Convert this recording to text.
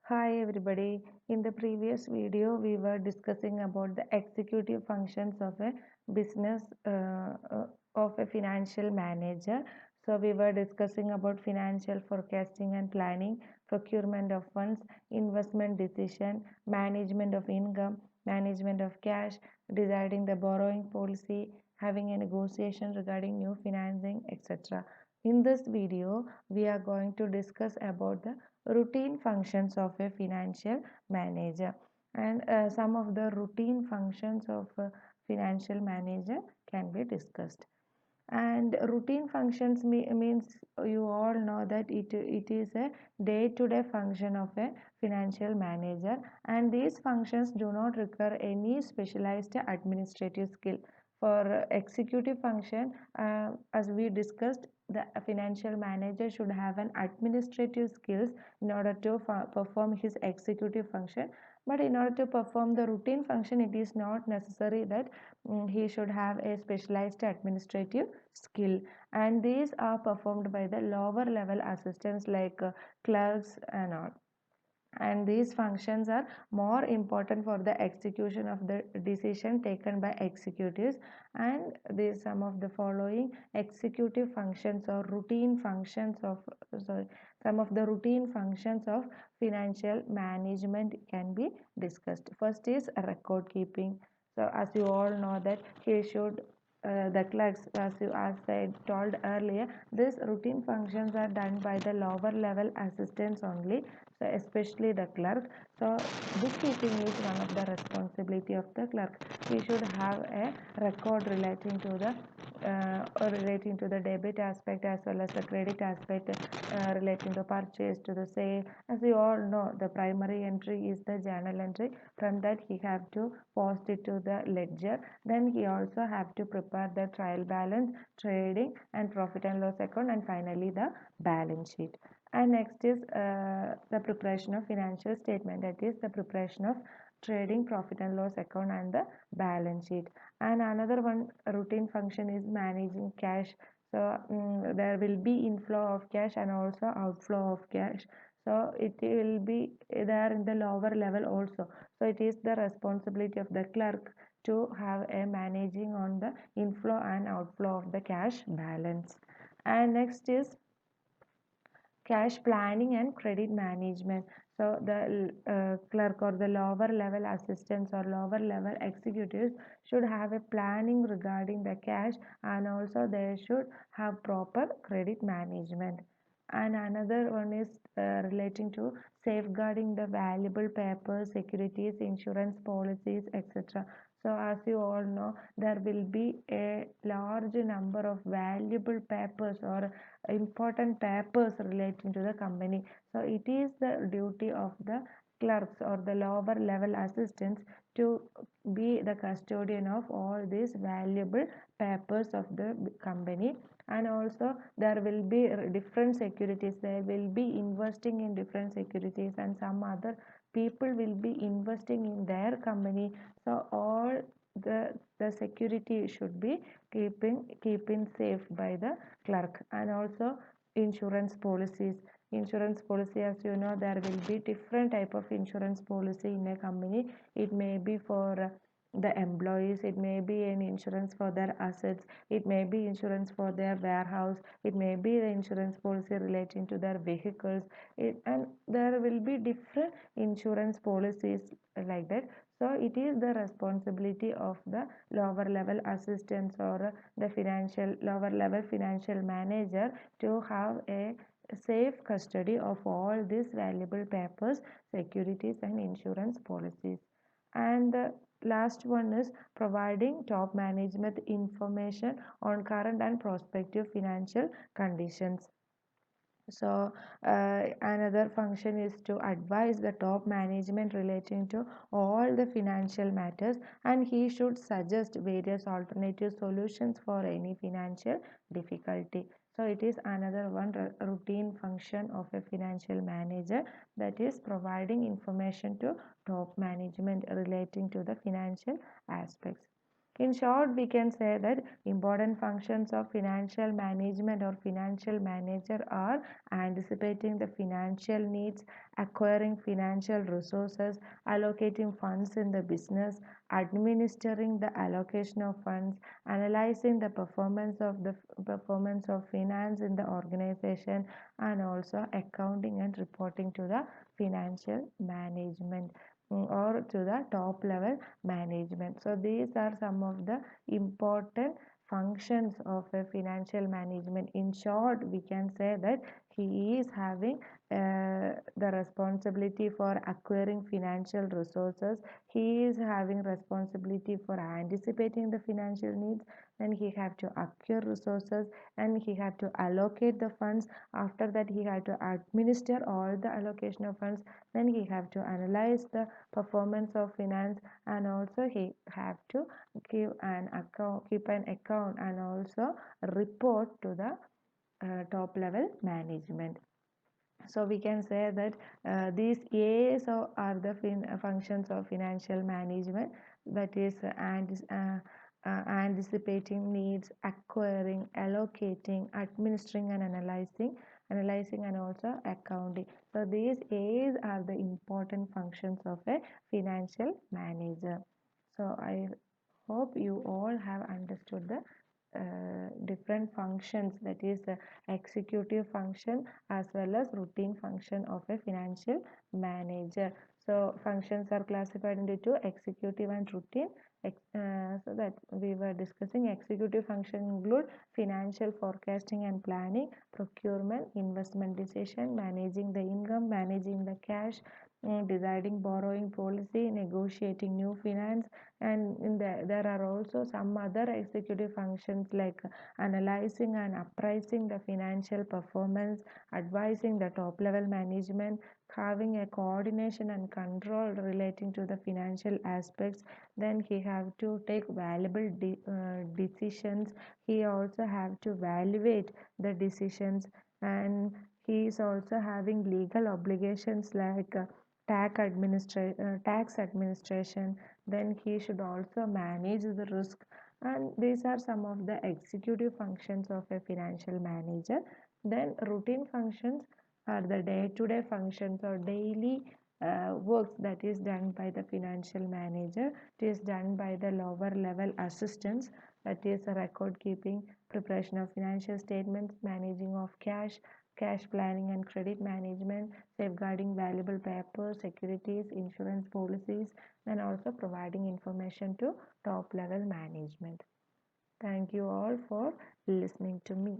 Hi everybody. In the previous video, we were discussing about the executive functions of a business of a financial manager. So we were discussing about financial forecasting and planning, procurement of funds, investment decision, management of income, management of cash, deciding the borrowing policy, having a negotiation regarding new financing, etc. In this video, we are going to discuss about the routine functions of a financial manager, and some of the routine functions of a financial manager can be discussed. And routine functions means you all know that it is a day-to-day function of a financial manager, and these functions do not require any specialized administrative skill. For executive function, as we discussed, the financial manager should have an administrative skills in order to perform his executive function. But in order to perform the routine function, it is not necessary that he should have a specialized administrative skill, and these are performed by the lower level assistants like clerks and all. And these functions are more important for the execution of the decision taken by executives. And these some of the following executive functions or routine functions of sorry some of the routine functions of financial management can be discussed. First is record keeping. So as you all know that he should the clerks, as I told earlier, these routine functions are done by the lower level assistants only, so especially the clerk. So bookkeeping is one of the responsibility of the clerk. He should have a record relating to the debit aspect as well as the credit aspect, relating to purchase to the sale. As you all know, the primary entry is the journal entry. From that he have to post it to the ledger. Then he also have to prepare the trial balance, trading and profit and loss account, and finally the balance sheet. And next is the preparation of financial statement, that is the preparation of trading profit and loss account and the balance sheet. And another one routine function is managing cash. So there will be inflow of cash and also outflow of cash, so it will be there in the lower level also. So it is the responsibility of the clerk to have a managing on the inflow and outflow of the cash balance. And next is cash planning and credit management. So the clerk or the lower level assistants or lower level executives should have a planning regarding the cash, and also they should have proper credit management. And another one is relating to safeguarding the valuable papers, securities, insurance policies, etc. So as you all know, there will be a large number of valuable papers or important papers relating to the company. So it is the duty of the clerks or the lower level assistants to be the custodian of all these valuable papers of the company. And also there will be different securities, they will be investing in different securities, and some other people will be investing in their company. So all the security should be keeping safe by the clerk. And also insurance policies. Insurance policy, as you know, there will be different type of insurance policy in a company. It may be for the employees, it may be an insurance for their assets, it may be insurance for their warehouse, it may be the insurance policy relating to their vehicles, and there will be different insurance policies like that. So it is the responsibility of the lower level assistants or the financial lower level financial manager to have a safe custody of all these valuable papers, securities and insurance policies. And the last one is providing top management information on current and prospective financial conditions. So another function is to advise the top management relating to all the financial matters, and he should suggest various alternative solutions for any financial difficulty. So it is another one routine function of a financial manager, that is providing information to top management relating to the financial aspects. In short, we can say that important functions of financial management or financial manager are anticipating the financial needs, acquiring financial resources, allocating funds in the business, administering the allocation of funds, analyzing the performance of finance in the organization, and also accounting and reporting to the financial management or to the top level management. So these are some of the important functions of a financial management. In short, we can say that he is having the responsibility for acquiring financial resources. He is having responsibility for anticipating the financial needs, and he have to acquire resources, and he have to allocate the funds. After that, he have to administer all the allocation of funds. Then he have to analyze the performance of finance, and also he have to keep an account and also report to the top level management. So we can say that these A's are the functions of financial management, that is anticipating needs, acquiring, allocating, administering, and analyzing and also accounting. So these A's are the important functions of a financial manager. So I hope you all have understood the different functions, that is executive function as well as routine function of a financial manager. So functions are classified into two, executive and routine. So that we were discussing, executive function include financial forecasting and planning, procurement, investment decision, managing the income, managing the cash, deciding borrowing policy, negotiating new finance, and there are also some other executive functions like analyzing and appraising the financial performance, advising the top level management, having a coordination and control relating to the financial aspects. Then he have to take valuable decisions. He also have to evaluate the decisions, and he is also having legal obligations like tax administration. Then he should also manage the risk, and these are some of the executive functions of a financial manager. Then routine functions are the day-to-day functions or daily works that is done by the financial manager. It is done by the lower level assistants, that is record keeping, preparation of financial statements, managing of cash planning and credit management, safeguarding valuable papers, securities, insurance policies, and also providing information to top level management. Thank you all for listening to me.